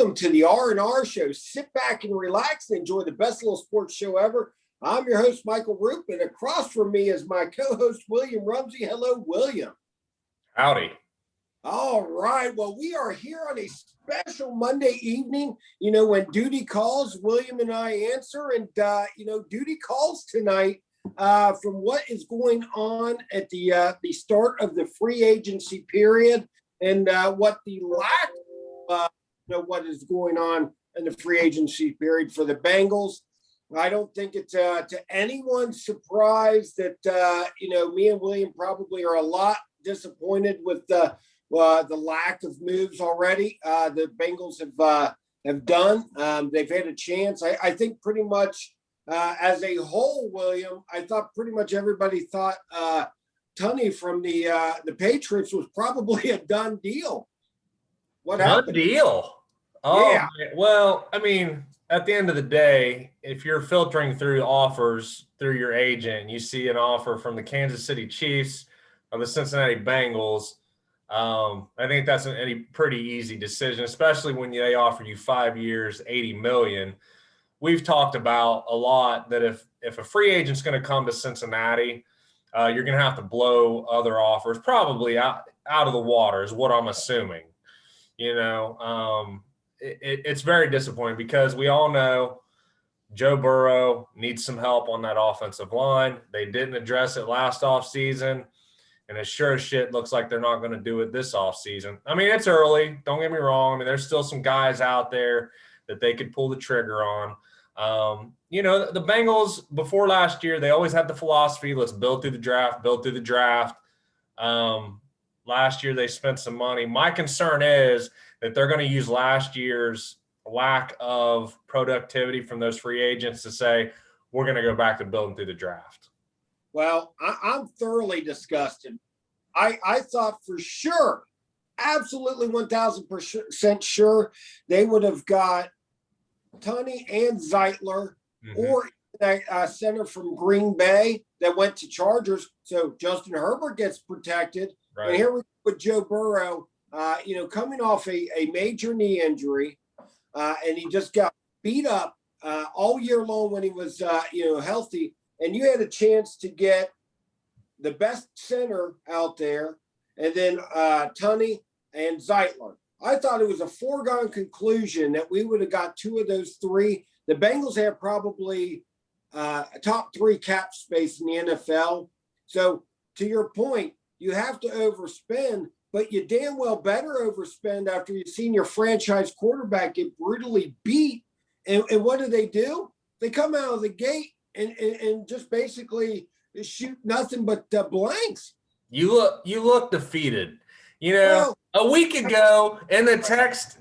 Welcome to the R&R show. Sit back and relax and enjoy the best little sports show ever. I'm your host, Michael Roope, and across from me is my co-host, William Rumsey. Hello, William. Howdy. All right. Well, we are here on a special Monday evening. You know, when duty calls, William and I answer. And, duty calls tonight from what is going on at the start of the free agency period and what the lack what is going on in the free agency period for the Bengals. I don't think it's to anyone's surprise that, me and William probably are a lot disappointed with the lack of moves already the Bengals have done. They've had a chance. I think pretty much as a whole, William, I thought pretty much everybody thought Tunney from the Patriots was probably a done deal. What happened? Done deal. Oh, yeah. Well, I mean, at the end of the day, if you're filtering through offers through your agent, you see an offer from the Kansas City Chiefs or the Cincinnati Bengals. I think that's a pretty easy decision, especially when they offer you 5 years, $80 million. We've talked about a lot that if a free agent's going to come to Cincinnati, you're going to have to blow other offers probably out of the water is what I'm assuming. It's very disappointing because we all know Joe Burrow needs some help on that offensive line. They didn't address it last offseason, and it sure as shit looks like they're not going to do it this offseason. I mean, it's early. Don't get me wrong. I mean, there's still some guys out there that they could pull the trigger on. The Bengals before last year, they always had the philosophy, let's build through the draft. Last year they spent some money. My concern is that they're going to use last year's lack of productivity from those free agents to say, we're going to go back to building through the draft. Well, I'm thoroughly disgusted. I thought for sure, absolutely 1,000% sure they would have got Tunney and Zeitler or a center from Green Bay that went to Chargers. So Justin Herbert gets protected. Right. And here we go with Joe Burrow, coming off a major knee injury, and he just got beat up all year long when he was, healthy. And you had a chance to get the best center out there, and then Tunney and Zeitler. I thought it was a foregone conclusion that we would have got two of those three. The Bengals have probably a top 3 cap space in the NFL. So to your point, you have to overspend, but you damn well better overspend after you've seen your franchise quarterback get brutally beat. And what do? They come out of the gate and just basically shoot nothing but blanks. You look defeated. A week ago in the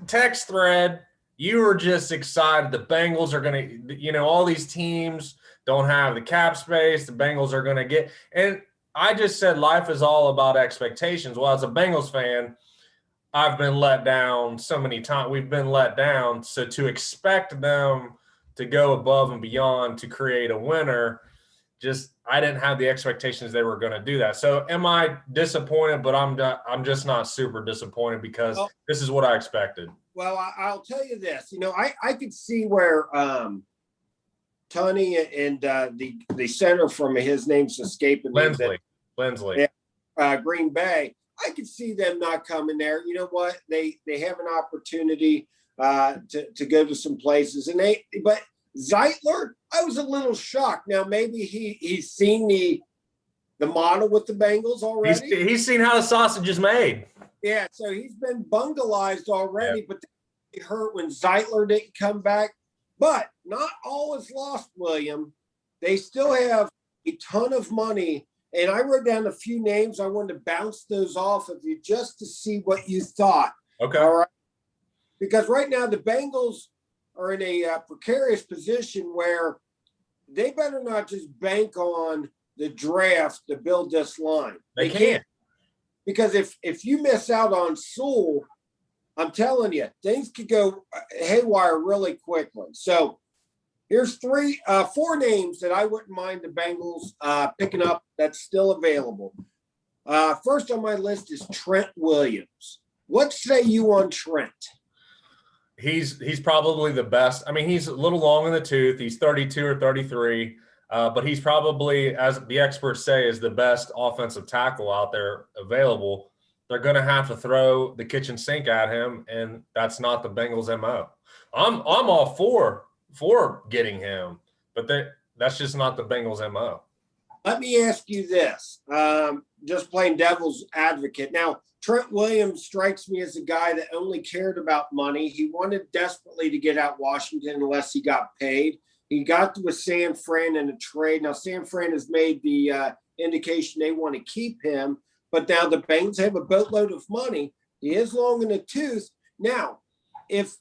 text thread, you were just excited. The Bengals are going to, all these teams don't have the cap space. The Bengals are going to get – and I just said life is all about expectations. Well, as a Bengals fan, I've been let down so many times. We've been let down. So to expect them to go above and beyond to create a winner, I didn't have the expectations they were going to do that. So am I disappointed? But I'm just not super disappointed because this is what I expected. Well, I'll tell you this. I could see where Tunney and the center from his name's escaping Lindsley. Green Bay. I could see them not coming there. You know what? They have an opportunity to go to some places, but Zeitler, I was a little shocked. Now maybe he's seen the model with the Bengals already. He's seen how the sausage is made. Yeah, so he's been bungalized already, but they hurt when Zeitler didn't come back. But not all is lost, William. They still have a ton of money. And I wrote down a few names. I wanted to bounce those off of you just to see what you thought. Okay. All right. Because right now the Bengals are in a precarious position where they better not just bank on the draft to build this line. They can't. Because if you miss out on Sewell, I'm telling you, things could go haywire really quickly. So here's 4 names that I wouldn't mind the Bengals picking up that's still available. First on my list is Trent Williams. What say you on Trent? He's probably the best. I mean, he's a little long in the tooth. He's 32 or 33, but he's probably, as the experts say, is the best offensive tackle out there available. They're going to have to throw the kitchen sink at him, and that's not the Bengals' MO. I'm all for getting him, but that's just not the Bengals' MO. Let me ask you this, just playing devil's advocate. Now, Trent Williams strikes me as a guy that only cared about money. He wanted desperately to get out Washington unless he got paid. He got with San Fran in a trade. Now, San Fran has made the indication they want to keep him, but now the Bengals have a boatload of money. He is long in the tooth. Now, if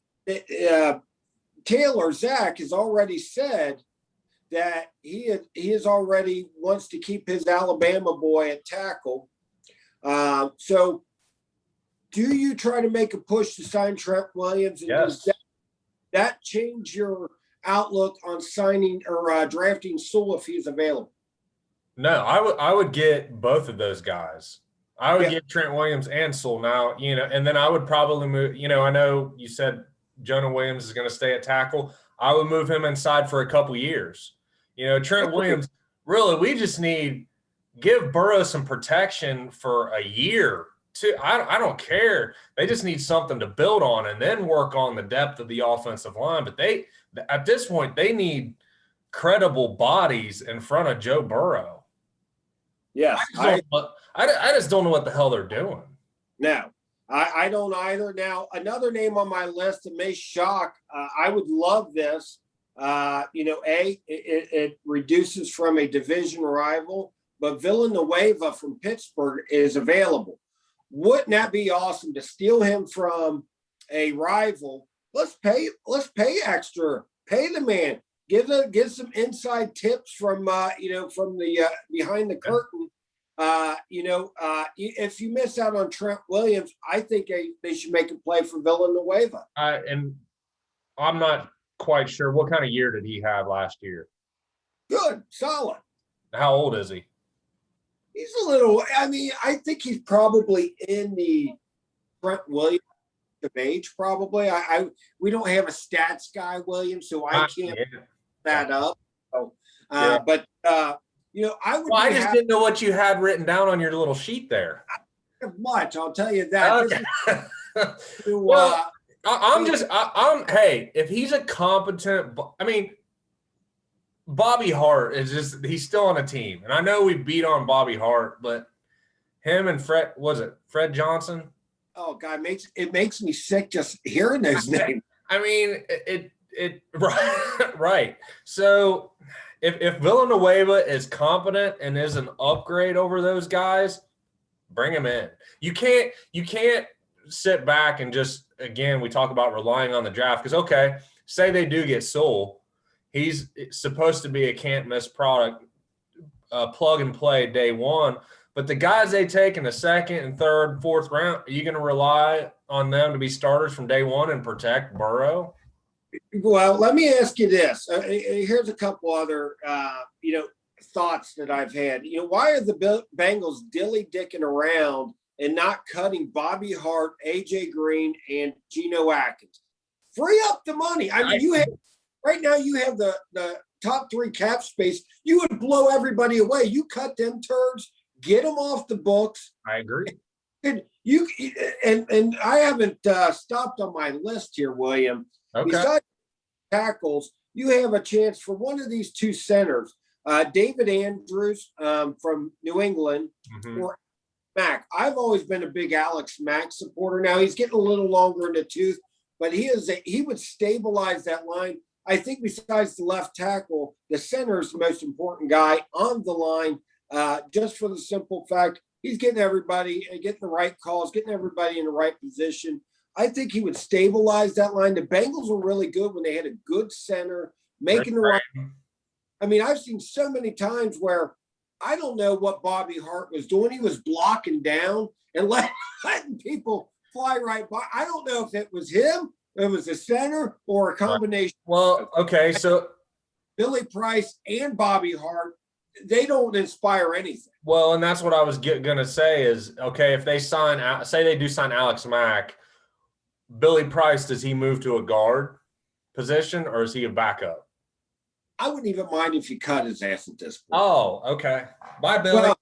Taylor, Zach, has already said that he is already wants to keep his Alabama boy at tackle. So do you try to make a push to sign Trent Williams? And Yes. does that change your outlook on signing or drafting Sewell if he's available? No, I would get both of those guys. I would get Trent Williams and Sewell now, and then I would probably move, I know you said Jonah Williams is going to stay at tackle. I would move him inside for a couple years. Trent Williams, really, we just give Burrow some protection for a year. I don't care. They just need something to build on and then work on the depth of the offensive line. But at this point, they need credible bodies in front of Joe Burrow. Yes. I just don't know what the hell they're doing. No, I don't either. Now, another name on my list that may shock, I would love this. It reduces from a division rival, but Villanueva from Pittsburgh is available. Wouldn't that be awesome to steal him from a rival? Let's pay extra. Pay the man. Give some inside tips from the behind the curtain. If you miss out on Trent Williams, I think they should make a play for Villanueva. And I'm not quite sure what kind of year did he have last year. Good, solid. How old is he? He's a little. I mean, I think he's probably in the Trent Williams of age. Probably. We don't have a stats guy, Williams, so I can't that up. So, but I would. Well, I just didn't know what you had written down on your little sheet there. I don't have much, I'll tell you that. Okay. Hey, if he's a competent, Bobby Hart he's still on a team. And I know we beat on Bobby Hart, but him and Fred Johnson? Oh God, it makes me sick just hearing those names. I mean, right. So if Villanueva is competent and is an upgrade over those guys, bring him in. You can't sit back and just, again, we talk about relying on the draft because, okay, say they do get Sewell. He's supposed to be a can't-miss product, plug and play day one. But the guys they take in the second and third, fourth round, are you going to rely on them to be starters from day one and protect Burrow? Well, let me ask you this. Here's a couple other, thoughts that I've had. Why are the Bengals dilly-dicking around and not cutting Bobby Hart, A.J. Green, and Geno Atkins? Free up the money. Right now you have the top three cap space. You would blow everybody away. You cut them turds, get them off the books. I agree. And I haven't stopped on my list here, William. Okay. Besides tackles, you have a chance for one of these two centers, David Andrews from New England, or Mack. I've always been a big Alex Mack supporter. Now he's getting a little longer in the tooth, but he would stabilize that line. I think besides the left tackle, the center is the most important guy on the line, just for the simple fact he's getting everybody, getting the right calls, getting everybody in the right position. I think he would stabilize that line. The Bengals were really good when they had a good center, making the right. I mean, I've seen so many times where I don't know what Bobby Hart was doing. He was blocking down and letting people fly right by. I don't know if it was him. It was a center or a combination. Well, okay, so Billy Price and Bobby Hart, they don't inspire anything. Well, and that's what I was going to say is, okay, if they say they do sign Alex Mack, Billy Price, does he move to a guard position or is he a backup? I wouldn't even mind if you cut his ass at this point. Oh, okay. Bye, Billy. Well,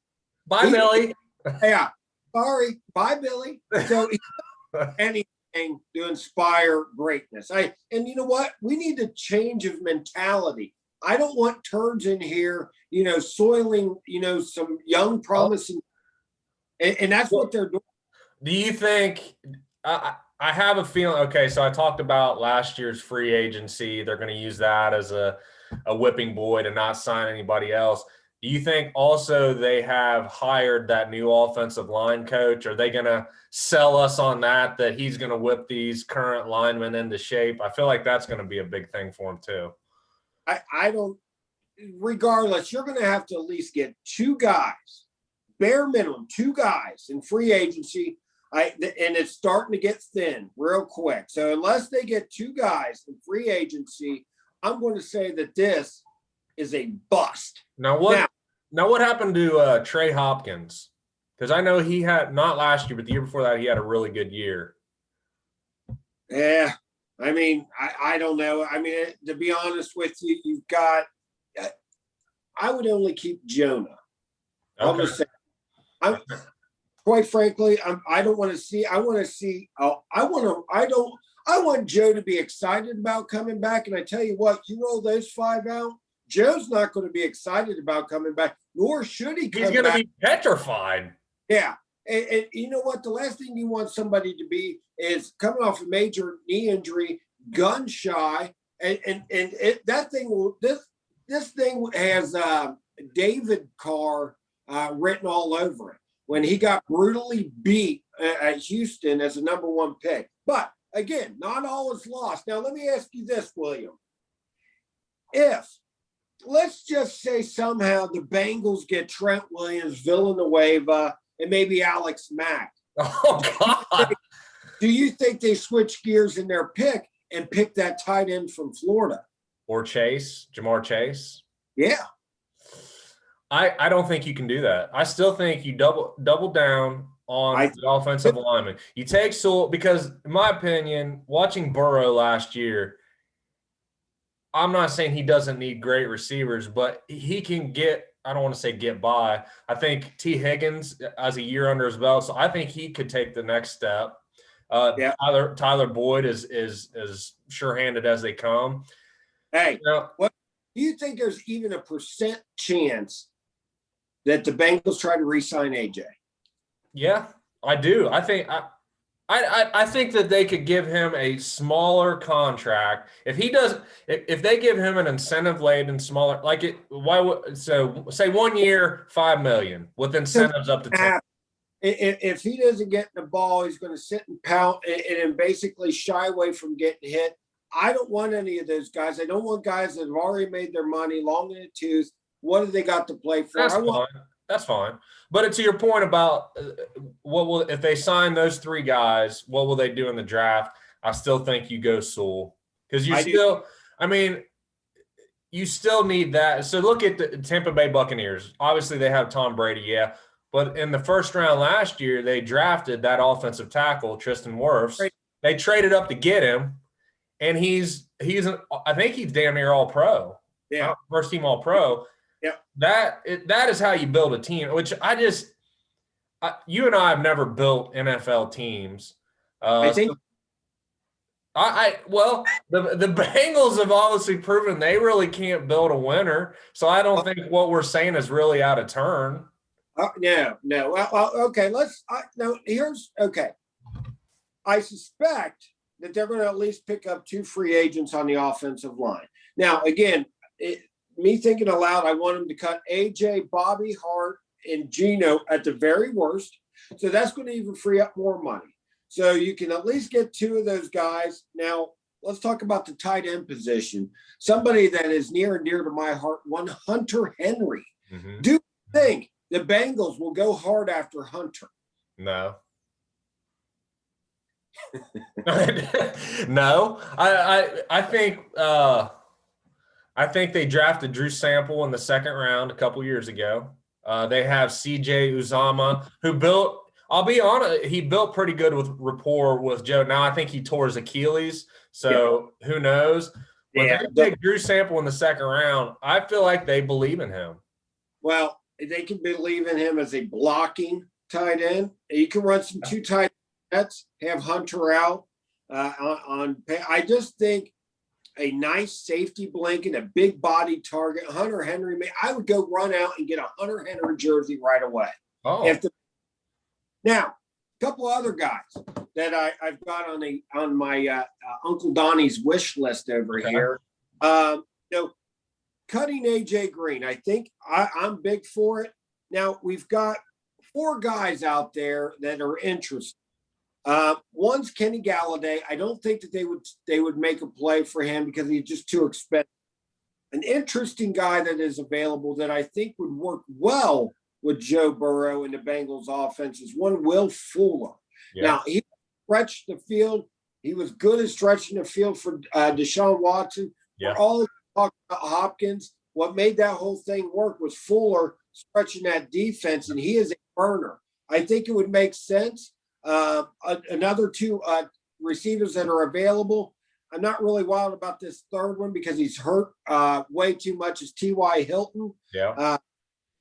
Bye, Billy. Yeah. Sorry. Bye, Billy. So anything to inspire greatness. And you know what? We need a change of mentality. I don't want turds in here, soiling, some young promising. And that's what they're doing. Do you think I have a feeling? Okay, so I talked about last year's free agency. They're going to use that as a whipping boy to not sign anybody else. Do you think also they have hired that new offensive line coach? Are they going to sell us on that he's going to whip these current linemen into shape? I feel like that's going to be a big thing for him too. I don't, regardless, you're going to have to at least get two guys, bare minimum, two guys in free agency. And it's starting to get thin real quick. So unless they get two guys in free agency, I'm going to say that this is a bust. Now what happened to Trey Hopkins? Because I know he had, not last year, but the year before that, he had a really good year. Yeah. I mean, I don't know. I mean, to be honest with you, you've got, I would only keep Jonah. Okay. Quite frankly, I don't want to see, I want Joe to be excited about coming back. And I tell you what, you roll those five out, Joe's not going to be excited about coming back, nor should he come back. He's going to be petrified. Yeah. And you know what? The last thing you want somebody to be is coming off a major knee injury, gun shy. This thing has David Carr written all over it when he got brutally beat at Houston as a number one pick. But again, not all is lost. Now, let me ask you this, William. If, let's just say somehow the Bengals get Trent Williams, Villanueva, and maybe Alex Mack. Oh, God. Do you think they switch gears in their pick and pick that tight end from Florida? Or Chase, Jamar Chase? Yeah. I don't think you can do that. I still think you double down on the offensive lineman. You take Sewell, because in my opinion, watching Burrow last year, I'm not saying he doesn't need great receivers, but he can get, I don't want to say get by. I think T. Higgins has a year under his belt, so I think he could take the next step. Tyler Boyd is sure-handed as they come. Hey, what do you think there's even a percent chance that the Bengals try to re-sign AJ? Yeah, I do. I think that they could give him a smaller contract if he does. If they give him an incentive-laden smaller, like it. So say 1 year, $5 million with incentives up to 10. If he doesn't get the ball, he's going to sit and pout and basically shy away from getting hit. I don't want any of those guys. I don't want guys that have already made their money, long in the tooth. What have they got to play for? That's fine. But to your point about if they sign those three guys, what will they do in the draft? I still think you go Sewell because you still need that. So look at the Tampa Bay Buccaneers. Obviously, they have Tom Brady, yeah. But in the first round last year, they drafted that offensive tackle, Tristan Wirfs. Right. They traded up to get him, and I think he's damn near all pro. Yeah, first team all pro. Yeah, that is how you build a team. Which you and I have never built NFL teams. I think. The Bengals have obviously proven they really can't build a winner. So I don't think what we're saying is really out of turn. No. Well, okay. I suspect that they're going to at least pick up two free agents on the offensive line. Now, again, me thinking aloud, I want them to cut AJ, Bobby Hart, and Geno at the very worst. So that's going to even free up more money. So you can at least get two of those guys. Now, let's talk about the tight end position. Somebody that is near and dear to my heart, one Hunter Henry. Mm-hmm. Do you think the Bengals will go hard after Hunter? No. No. I think they drafted Drew Sample in the second round a couple years ago. They have CJ Uzama, who built I'll be honest, he built pretty good with rapport with Joe. Now I think he tore his Achilles, so who knows? But Yeah. they take Drew Sample in the second round. I feel like they believe in him. Well, they can believe in him as a blocking tight end. You can run some two tight ends, have Hunter out on. I just think a nice safety blanket, a big body target. Hunter Henry, I would go run out and get a Hunter Henry jersey right away. Oh, now, a couple other guys that I've got on my Uncle Donnie's wish list over here. Cutting AJ Green. I think I'm big for it. Now we've got 4 guys out there that are interested. One's Kenny Galladay. I don't think that they would make a play for him because he's just too expensive. An interesting guy that is available that I think would work well with Joe Burrow and the Bengals offense is one Will Fuller. Yeah. Now he stretched the field. He was good at stretching the field for Deshaun Watson. Yeah. We're all talking about Hopkins. What made that whole thing work was Fuller stretching that defense, and he is a burner. I think it would make sense. Another 2 receivers that are available. I'm not really wild about this third one because he's hurt way too much. Is T.Y. Hilton. Yeah.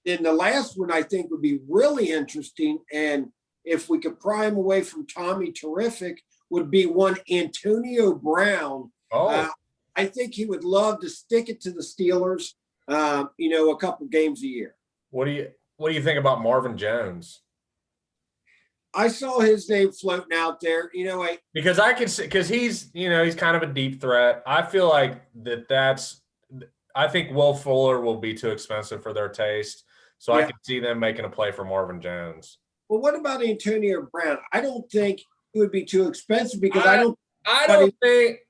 Then the last one I think would be really interesting, and if we could pry him away from Tommy Terrific, would be one Antonio Brown. Oh. I think he would love to stick it to the Steelers, a couple games a year. What do you think about Marvin Jones? I saw his name floating out there, because I can see, because he's kind of a deep threat. I feel like I think Will Fuller will be too expensive for their taste. So yeah. I can see them making a play for Marvin Jones. Well, what about Antonio Brown? I don't think it would be too expensive because I don't think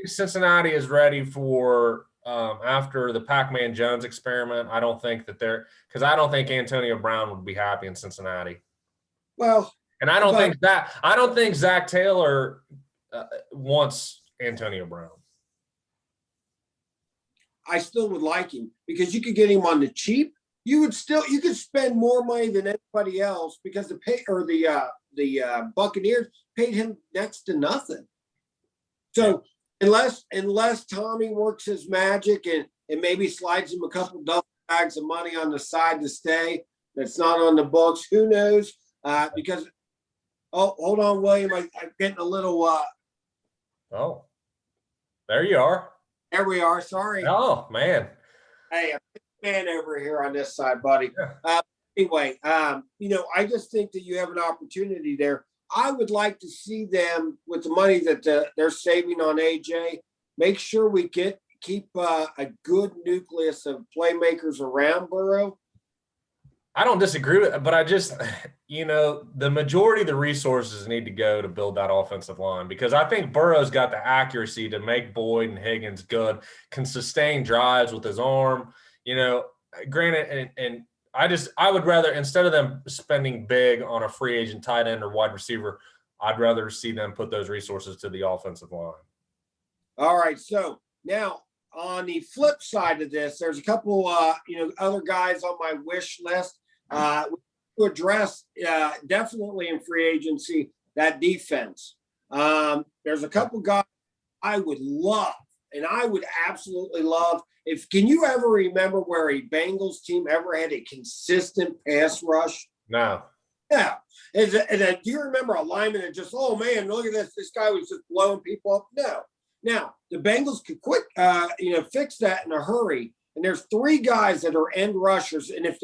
Cincinnati is ready for after the Pac-Man Jones experiment. I don't think that because I don't think Antonio Brown would be happy in Cincinnati. Well, and I don't think Zach Taylor wants Antonio Brown. I still would like him because you could get him on the cheap. You could spend more money than anybody else because the Buccaneers paid him next to nothing. So unless Tommy works his magic and maybe slides him a couple duffel bags of money on the side to stay, that's not on the books. Who knows? Because hold on, William. I'm getting a little. Oh, there you are. There we are. Sorry. Oh man. Hey, I'm a man over here on this side, buddy. Yeah. Anyway, I just think that you have an opportunity there. I would like to see them with the money that they're saving on AJ. Make sure we keep a good nucleus of playmakers around Burrow. I don't disagree with it, but I just, the majority of the resources need to go to build that offensive line because I think Burrow's got the accuracy to make Boyd and Higgins good, can sustain drives with his arm, granted, and I would rather, instead of them spending big on a free agent tight end or wide receiver, I'd rather see them put those resources to the offensive line. All right. So now on the flip side of this, there's a couple, other guys on my wish list. To address definitely in free agency that defense. There's a couple guys I would love, and I would absolutely love. Can you ever remember where a Bengals team ever had a consistent pass rush? No. Yeah. Do you remember a lineman that just, oh man, look at this. This guy was just blowing people up? No. Now the Bengals could fix that in a hurry. And there's 3 guys that are end rushers. And if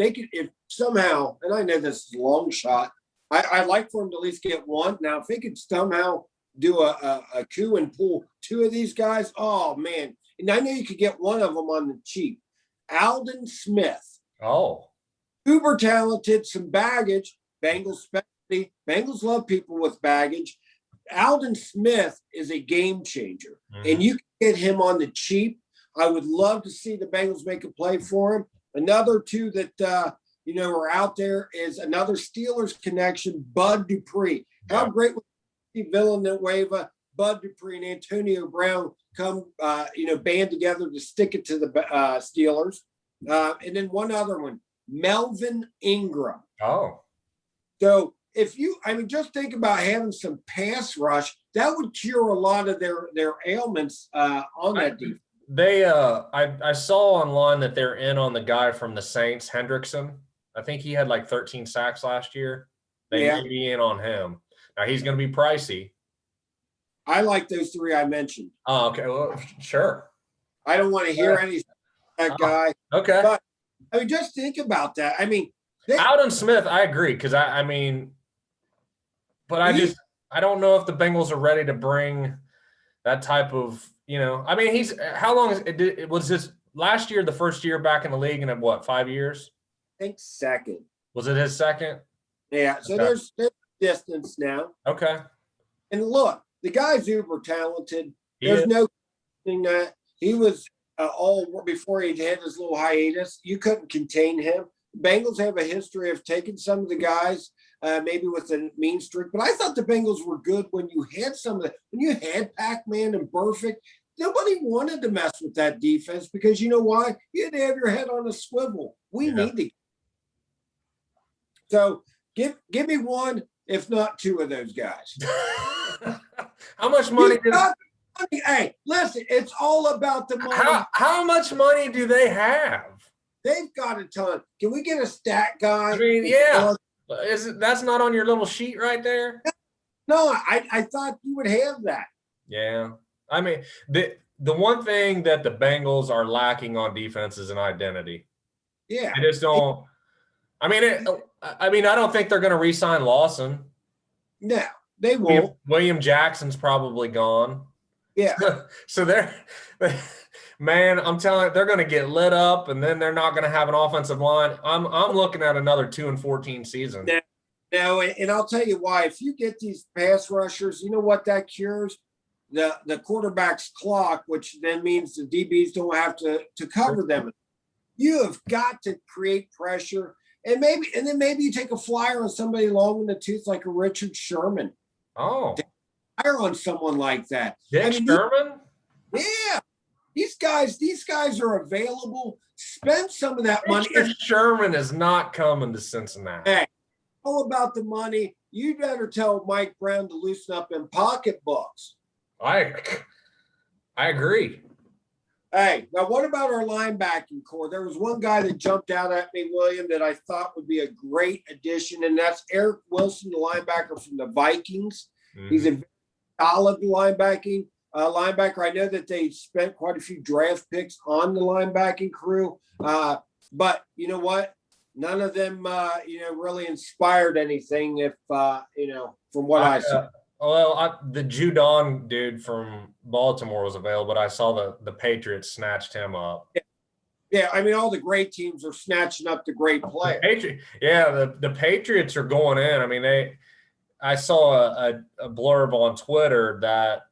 somehow, and I know this is a long shot, I'd like for them to at least get one. Now, if they could somehow do a coup and pull 2 of these guys, oh, man. And I know you could get one of them on the cheap. Aldon Smith. Oh. Uber talented, some baggage. Bengals specialty. Bengals love people with baggage. Aldon Smith is a game changer. Mm-hmm. And you can get him on the cheap. I would love to see the Bengals make a play for him. Another 2 that, are out there is another Steelers connection, Bud Dupree. How great would it be Villanueva, Bud Dupree, and Antonio Brown come, band together to stick it to the Steelers. And then one other one, Melvin Ingram. Oh. So I mean, just think about having some pass rush. That would cure a lot of their ailments on that defense. I saw online that they're in on the guy from the Saints, Hendrickson. I think he had like 13 sacks last year. They may be in on him. Now he's going to be pricey. I like those three I mentioned. Oh, okay. Well, sure. I don't want to hear anything that guy. Okay. But I mean, just think about that. I mean, Alden Smith, I agree, because I mean, but I don't know if the Bengals are ready to bring that type of, I mean, how long was this last year, the first year back in the league, and what, 5 years? I think second. Was it his second? Yeah. So okay. there's distance now. Okay. And look, the guy's uber talented. There's no thing that he was all before he had his little hiatus. You couldn't contain him. Bengals have a history of taking some of the guys, maybe with a mean streak. But I thought the Bengals were good when you had when you had Pac-Man and Perfect. Nobody wanted to mess with that defense because you know why? You had to have your head on a swivel. We need to. So give me one, if not two of those guys. How much money? Hey, listen, it's all about the money. How much money do they have? They've got a ton. Can we get a stat guy? I mean, yeah. That's not on your little sheet right there? No, I thought you would have that. Yeah. I mean, the one thing that the Bengals are lacking on defense is an identity. Yeah. They just don't. I mean, I don't think they're going to re-sign Lawson. No, they won't. William Jackson's probably gone. Yeah. So man, I'm telling you, they're going to get lit up, and then they're not going to have an offensive line. I'm looking at another 2-14 season. No, and I'll tell you why. If you get these pass rushers, you know what that cures? The quarterback's clock, which then means the DBs don't have to cover them. You have got to create pressure, and then maybe you take a flyer on somebody long in the tooth like a Richard Sherman. Oh, flyer on someone like that. Sherman? Yeah. These guys are available. Spend some of that money. Sherman is not coming to Cincinnati. Hey, all about the money. You better tell Mike Brown to loosen up in pocketbooks. I agree. Hey, now what about our linebacking core? There was one guy that jumped out at me, William, that I thought would be a great addition, and that's Eric Wilson, the linebacker from the Vikings. Mm-hmm. He's a solid linebacker. I know that they spent quite a few draft picks on the linebacking crew, but you know what? None of them, really inspired anything. If from what I saw. The Judon dude from Baltimore was available, but I saw the Patriots snatched him up. Yeah, I mean, all the great teams are snatching up the great players. The Patriots are going in. I mean, I saw a blurb on Twitter that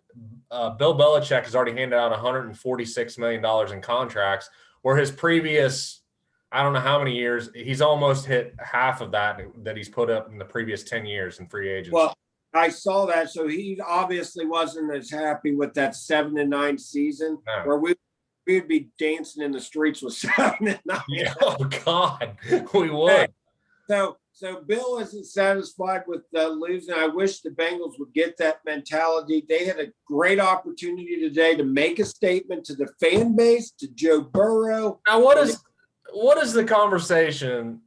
Bill Belichick has already handed out $146 million in contracts, where his previous, I don't know how many years, he's almost hit half of that he's put up in the previous 10 years in free agency. Well, I saw that, so he obviously wasn't as happy with that 7-9 season, where we'd be dancing in the streets with 7-9. Yeah, oh God, we would. So Bill isn't satisfied with losing. I wish the Bengals would get that mentality. They had a great opportunity today to make a statement to the fan base, to Joe Burrow. Now, what is the conversation?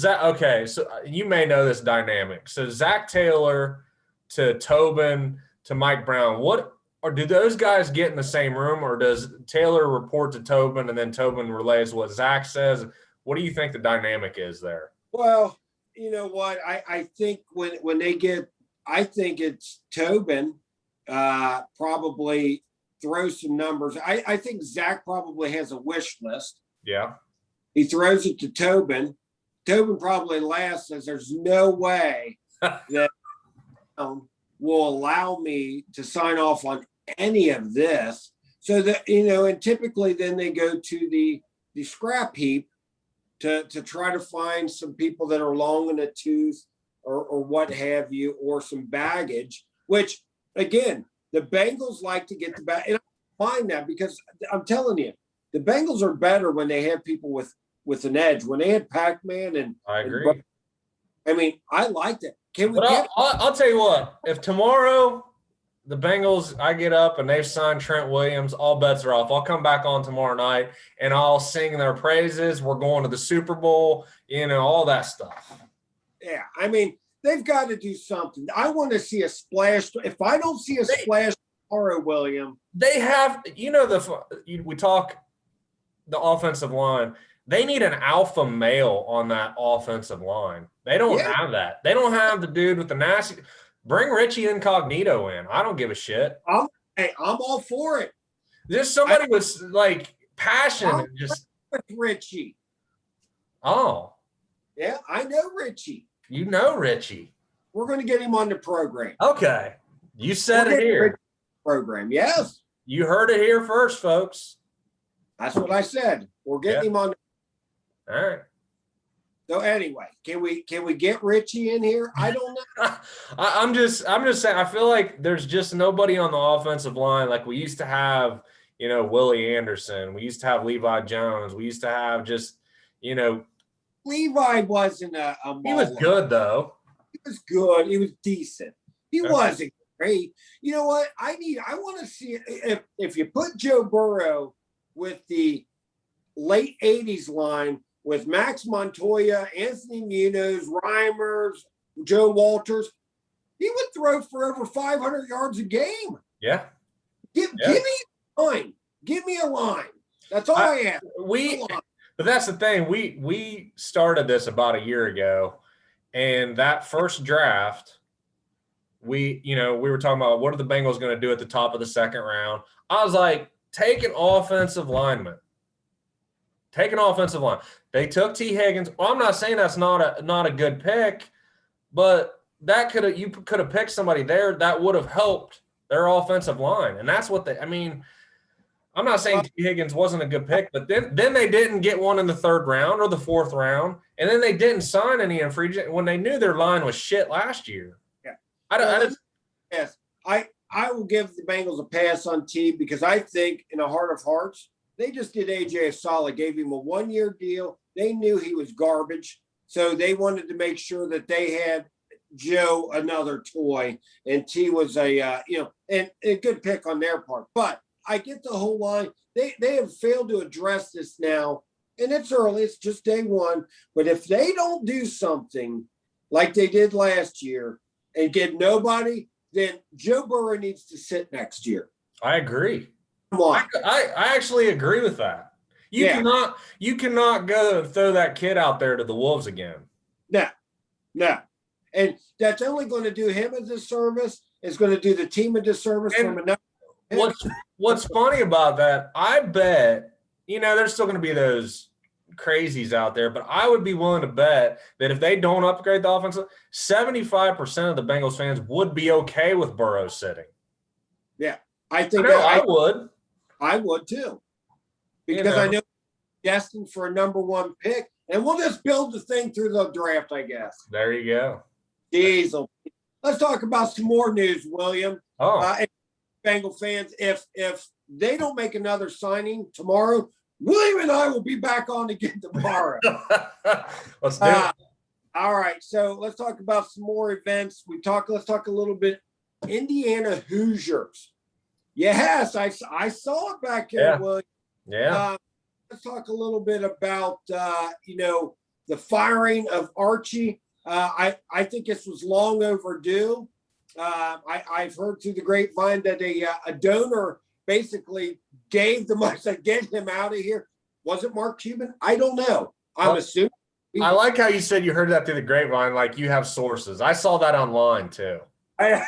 Okay, so you may know this dynamic. So Zach Taylor to Tobin to Mike Brown. Do those guys get in the same room, or does Taylor report to Tobin and then Tobin relays what Zach says? What do you think the dynamic is there? Well, you know what? I think when they get, I think it's Tobin probably throws some numbers. I think Zach probably has a wish list. Yeah. He throws it to Tobin. Tobin probably laughs, says there's no way that will allow me to sign off on any of this. So that, and typically then they go to the scrap heap to try to find some people that are long in the tooth or what have you, or some baggage, which again, the Bengals like to get the back. And I find that because I'm telling you, the Bengals are better when they have people with an edge. When they had Pac-Man and I agree. I mean, I like that. Can we But get I'll tell you what, if tomorrow the Bengals, I get up and they've signed Trent Williams, all bets are off. I'll come back on tomorrow night and I'll sing their praises. We're going to the Super Bowl, all that stuff. yeah, I mean, they've got to do something. I want to see a splash. If I don't see a splash tomorrow, William. They have, we talk the offensive line. They need an alpha male on that offensive line. They don't have that. They don't have the dude with the nasty. Bring Richie Incognito in. I don't give a shit. I'm all for it. Just somebody with like passion and just with Richie. Oh. Yeah, I know Richie. You know Richie. We're going to get him on the program. Okay. You said it here. Program, yes. You heard it here first, folks. That's what I said. We're getting him on. All right. So anyway, can we get Richie in here? I don't know. I'm just saying. I feel like there's just nobody on the offensive line like we used to have. Willie Anderson. We used to have Levi Jones. We used to have just. Levi wasn't a he was good though. He was good. He was decent. He wasn't great. You know what? I want to see if you put Joe Burrow with the late 80s line with Max Montoya, Anthony Munoz, Reimers, Joe Walters, he would throw for over 500 yards a game. Yeah. Give me a line. Give me a line. That's all I ask. But that's the thing. We started this about a year ago, and that first draft, we were talking about what are the Bengals going to do at the top of the second round. I was like, take an offensive lineman. Take an offensive line. They took T. Higgins. Well, I'm not saying that's not a good pick, but you could have picked somebody there that would have helped their offensive line, and that's what I'm not saying T. Higgins wasn't a good pick, but then they didn't get one in the third round or the fourth round, and then they didn't sign any in free agency when they knew their line was shit last year. Yeah, I will give the Bengals a pass on T because I think in a heart of hearts they just did AJ a solid, gave him a 1-year deal. They knew he was garbage, so they wanted to make sure that they had Joe another toy, and T was a good pick on their part, but. I get the whole line. They have failed to address this now, and it's early. It's just day one. But if they don't do something like they did last year and get nobody, then Joe Burrow needs to sit next year. I agree. Come on. I actually agree with that. You cannot go and throw that kid out there to the Wolves again. No. And that's only going to do him a disservice. It's going to do the team a disservice from another. What's funny about that, I bet, there's still going to be those crazies out there, but I would be willing to bet that if they don't upgrade the offense, 75% of the Bengals fans would be okay with Burrow sitting. Yeah, I think I would. I would too. Because I know destined for a number one pick, and we'll just build the thing through the draft, I guess. There you go. Jeez. Let's talk about some more news, William. Bengal fans, if they don't make another signing tomorrow, William and I will be back on again tomorrow. Let's do it. All right, so let's talk about some more events. Let's talk a little bit Indiana Hoosiers. Yes, I saw it back here, William. Yeah. Let's talk a little bit about the firing of Archie. I think this was long overdue. I've heard through the grapevine that a donor basically gave the money, said, get him out of here. Was it Mark Cuban? I don't know. I'm assuming. I like how you said you heard that through the grapevine, like you have sources. I saw that online too. I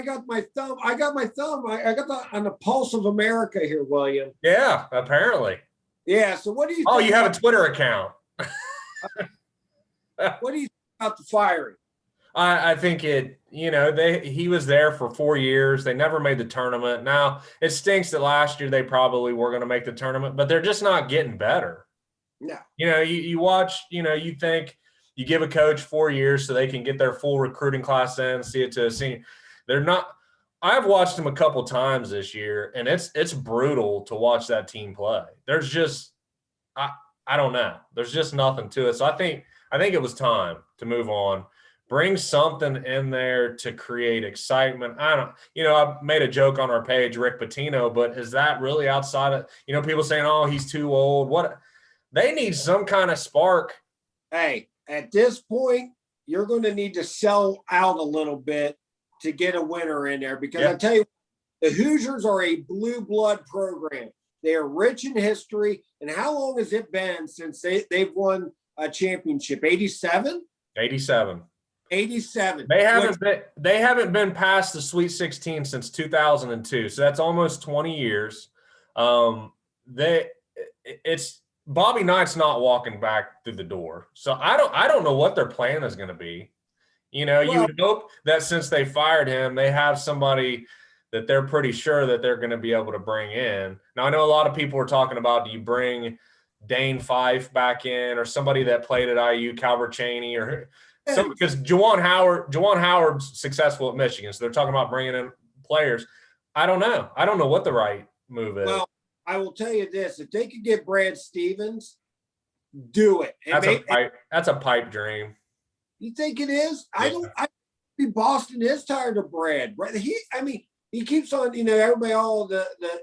got my thumb. I got on the pulse of America here, William. Yeah, apparently. Yeah. So what do you? Oh, you have a Twitter account. What do you think about the firing? I think he was there for 4 years. They never made the tournament. Now it stinks that last year they probably were going to make the tournament, but they're just not getting better. No. You watch, you think you give a coach 4 years so they can get their full recruiting class in, see it to a senior. They're not. I've watched them a couple times this year, and it's brutal to watch that team play. There's just I don't know. There's just nothing to it. So I think it was time to move on. Bring something in there to create excitement. I made a joke on our page, Rick Pitino, but is that really outside of, people saying, oh, he's too old? What? They need some kind of spark. Hey, at this point, you're going to need to sell out a little bit to get a winner in there because I tell you, the Hoosiers are a blue blood program. They are rich in history. And how long has it been since they've won a championship? 87? 87. 87. They haven't been past the Sweet 16 since 2002. So that's almost 20 years. It's Bobby Knight's not walking back through the door. So I don't know what their plan is going to be. You would hope that since they fired him, they have somebody that they're pretty sure that they're going to be able to bring in. Now, I know a lot of people were talking about, do you bring Dane Fife back in or somebody that played at IU, Calvert Chaney, or because Juwan Howard's successful at Michigan, so they're talking about bringing in players. I don't know. I don't know what the right move is. Well, I will tell you this: if they could get Brad Stevens, do it. That's a pipe dream. You think it is? Yeah. I think Boston is tired of Brad. He keeps on, everybody,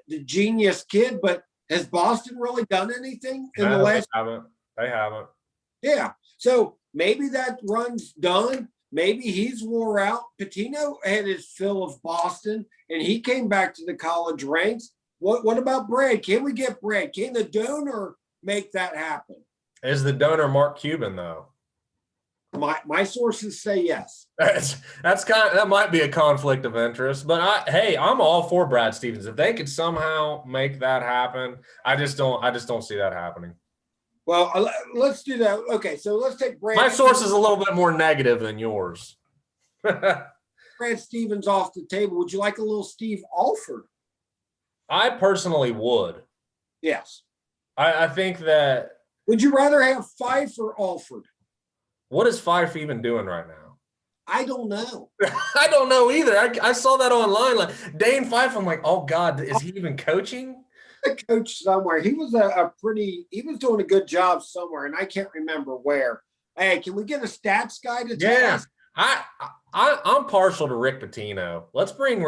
the genius kid, but has Boston really done anything in the last? They haven't. Yeah. So maybe that run's done. Maybe he's wore out. Pitino had his fill of Boston, and he came back to the college ranks. What about Brad? Can we get Brad? Can the donor make that happen? Is the donor Mark Cuban, though? My sources say yes. That might be a conflict of interest, but I'm all for Brad Stevens. If they could somehow make that happen, I just don't see that happening. Well, let's do that. Okay, so let's take Brad. My source is a little bit more negative than yours. Brad Stevens off the table. Would you like a little Steve Alford? I personally would. Yes. I think that. Would you rather have Fife or Alford? What is Fife even doing right now? I don't know. I don't know either. I saw that online. Like Dane Fife, I'm like, oh God, is he even coaching? A coach somewhere. He was he was doing a good job somewhere, and I can't remember where. Hey, can we get a stats guy to tell us? I'm partial to Rick Pitino. Let's bring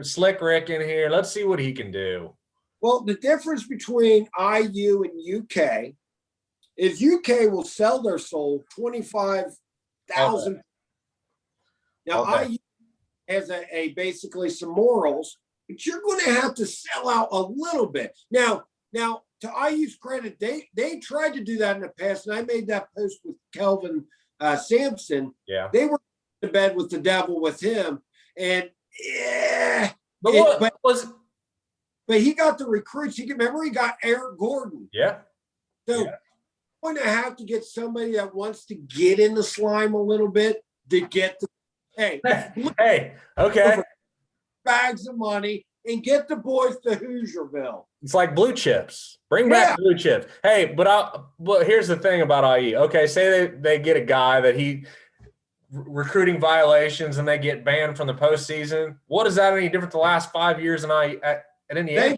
Slick Rick in here. Let's see what he can do. Well, the difference between IU and UK is UK will sell their soul 25,000. Okay. Now IU has a basically some morals, but you're going to have to sell out a little bit. Now to IU's credit, they tried to do that in the past, and I made that post with Kelvin Sampson. Yeah, they were in bed with the devil with him, and but he got the recruits. He got Eric Gordon. Yeah, so. Yeah. Going to have to get somebody that wants to get in the slime a little bit to get the okay bags of money and get the boys to Hoosierville. It's like blue chips. Bring back blue chips. Hey, but here's the thing about IE. Okay, say they get a guy that recruiting violations and they get banned from the postseason. What is that any different the last 5 years in IE at Indiana?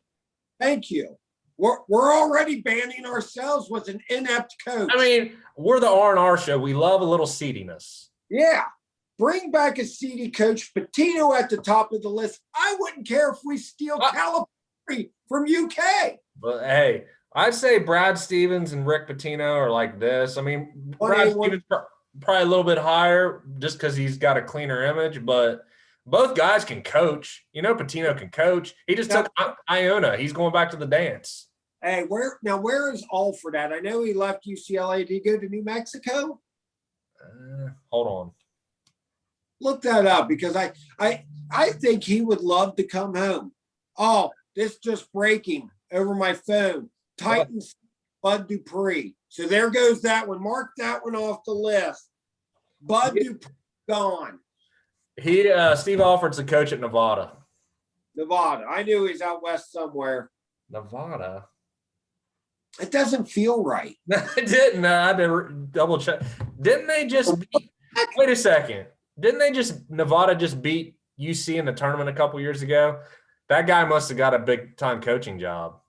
Thank you. We're already banning ourselves with an inept coach. I mean, we're the R&R show. We love a little seediness. Yeah. Bring back a seedy coach. Pitino at the top of the list. I wouldn't care if we steal Calipari from UK. But, hey, I'd say Brad Stevens and Rick Pitino are like this. I mean, Brad Stevens probably a little bit higher just because he's got a cleaner image, but both guys can coach. Pitino can coach. He just took Iona. He's going back to the dance. Hey, where is Alford at? I know he left UCLA. Did he go to New Mexico? Hold on. Look that up because I think he would love to come home. Oh, this just breaking over my phone. Titans, Bud Dupree. So there goes that one. Mark that one off the list. Bud Dupree gone. Steve Alford's the coach at Nevada. Nevada. I knew he's out west somewhere. Nevada. It doesn't feel right. It didn't. I had to double check. Didn't they just wait a second? Nevada just beat UC in the tournament a couple years ago? That guy must have got a big time coaching job.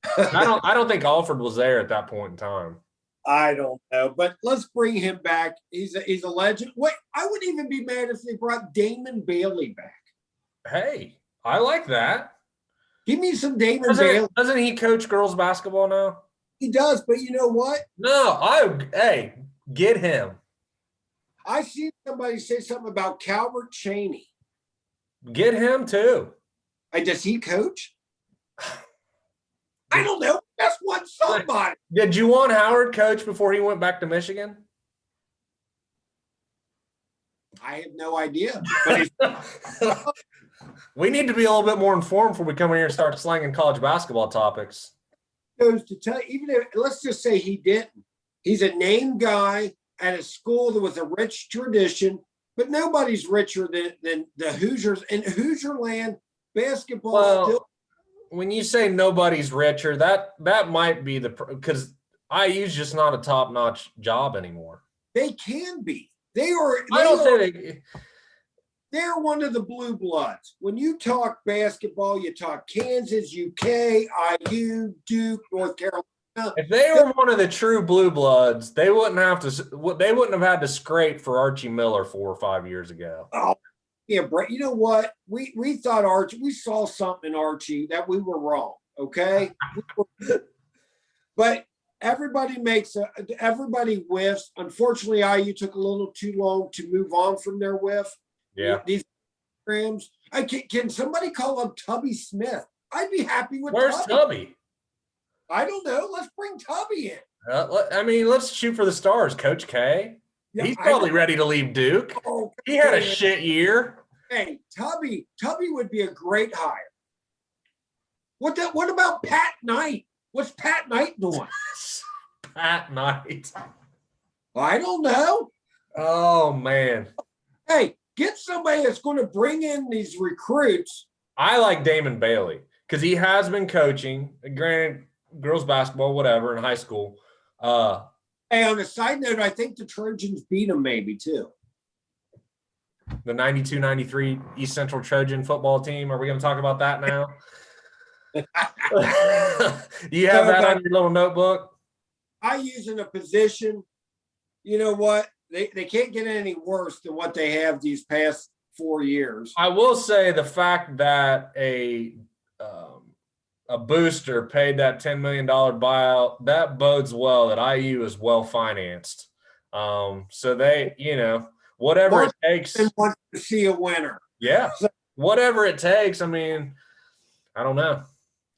I don't think Alford was there at that point in time. I don't know, but let's bring him back. He's a legend. Wait, I wouldn't even be mad if they brought Damon Bailey back. Hey, I like that. Give me some Damon Bailey. Doesn't he coach girls basketball now? He does, but you know what? No, hey, get him. I see somebody say something about Calvert Chaney. Get him too. Does he coach? I don't know. That's one somebody. Did you want Howard coach before he went back to Michigan? I have no idea. But we need to be a little bit more informed before we come in here and start slanging college basketball topics. Goes to tell, even if, let's just say he didn't. He's a named guy at a school that was a rich tradition, but nobody's richer than the Hoosiers. And Hoosierland basketball still. When you say nobody's richer, that might be because IU's just not a top-notch job anymore. They can be. They're one of the blue bloods. When you talk basketball, you talk Kansas, UK, IU, Duke, North Carolina. If they were one of the true blue bloods, they wouldn't have had to scrape for Archie Miller 4 or 5 years ago. Oh, yeah, Brett. You know what? We thought Archie. We saw something in Archie that we were wrong. Okay, but everybody whiffs. Unfortunately, IU took a little too long to move on from their whiff. Yeah, these programs. Can somebody call up Tubby Smith? I'd be happy with. Where's Tubby? I don't know. Let's bring Tubby in. Let's shoot for the stars, Coach K. Yeah, he's probably ready to leave Duke. Oh, he had a shit year. Hey, Tubby would be a great hire. What about Pat Knight? What's Pat Knight doing? Pat Knight. I don't know. Oh, man. Hey, get somebody that's going to bring in these recruits. I like Damon Bailey because he has been coaching, granted, girls basketball, whatever, in high school. Hey, on a side note, I think the Trojans beat them maybe too. The 92-93 East Central Trojan football team. Are we going to talk about that now? You have that on your little notebook? I use in a position, you know what? They can't get any worse than what they have these past 4 years. I will say the fact that a booster paid that $10 million buyout, that bodes well that IU is well financed. So they, whatever it takes. Want to see a winner. Yeah. Whatever it takes. I mean, I don't know.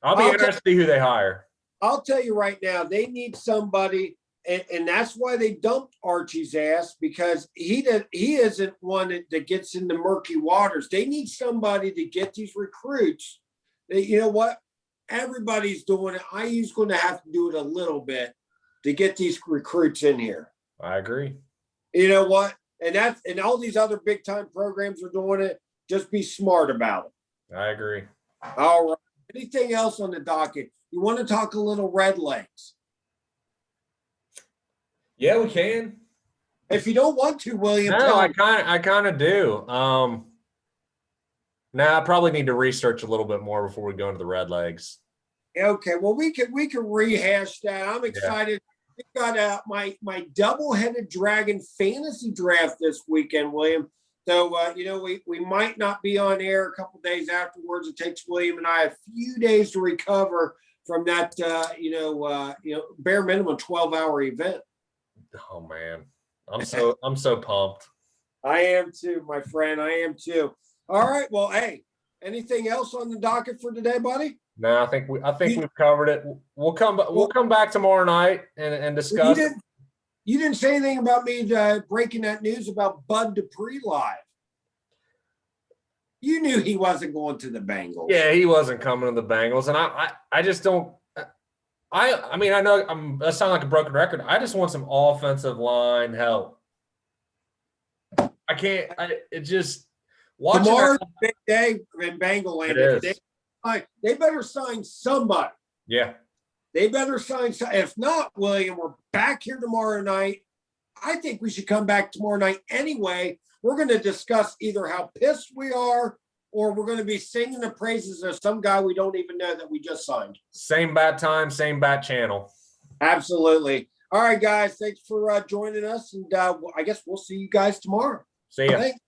I'll be interested to see who they hire. I'll tell you right now, they need somebody, and that's why they dumped Archie's ass, because he isn't one that gets in the murky waters. They need somebody to get these recruits. You know what? Everybody's doing it. IU's going to have to do it a little bit to get these recruits in here. I agree. You know what? And all these other big time programs are doing it. Just be smart about it. I agree. All right. Anything else on the docket? You want to talk a little Red Legs? Yeah, we can. If you don't want to, William. No, I kind of do. I probably need to research a little bit more before we go into the Red Legs. Okay, well, we can rehash that. I'm excited. We got my double-headed dragon fantasy draft this weekend, William. So we might not be on air a couple days afterwards. It takes William and I a few days to recover from that bare minimum 12-hour event. Oh man, I'm so pumped. I am too, my friend. I am too. All right. Well, hey, anything else on the docket for today, buddy? No, I think we've covered it. We'll come back tomorrow night and discuss. You didn't say anything about me breaking that news about Bud Dupree live. You knew he wasn't going to the Bengals. Yeah, he wasn't coming to the Bengals, and I just don't. I mean, I know that sounds like a broken record. I just want some offensive line help. I can't. It just watching tomorrow's a big day in Bengal land. It is. They better sign somebody. Yeah. They better sign. If not, William, we're back here tomorrow night. I think we should come back tomorrow night anyway. We're going to discuss either how pissed we are or we're going to be singing the praises of some guy we don't even know that we just signed. Same bat time, same bat channel. Absolutely. All right, guys. Thanks for joining us. And I guess we'll see you guys tomorrow. See ya. Thanks.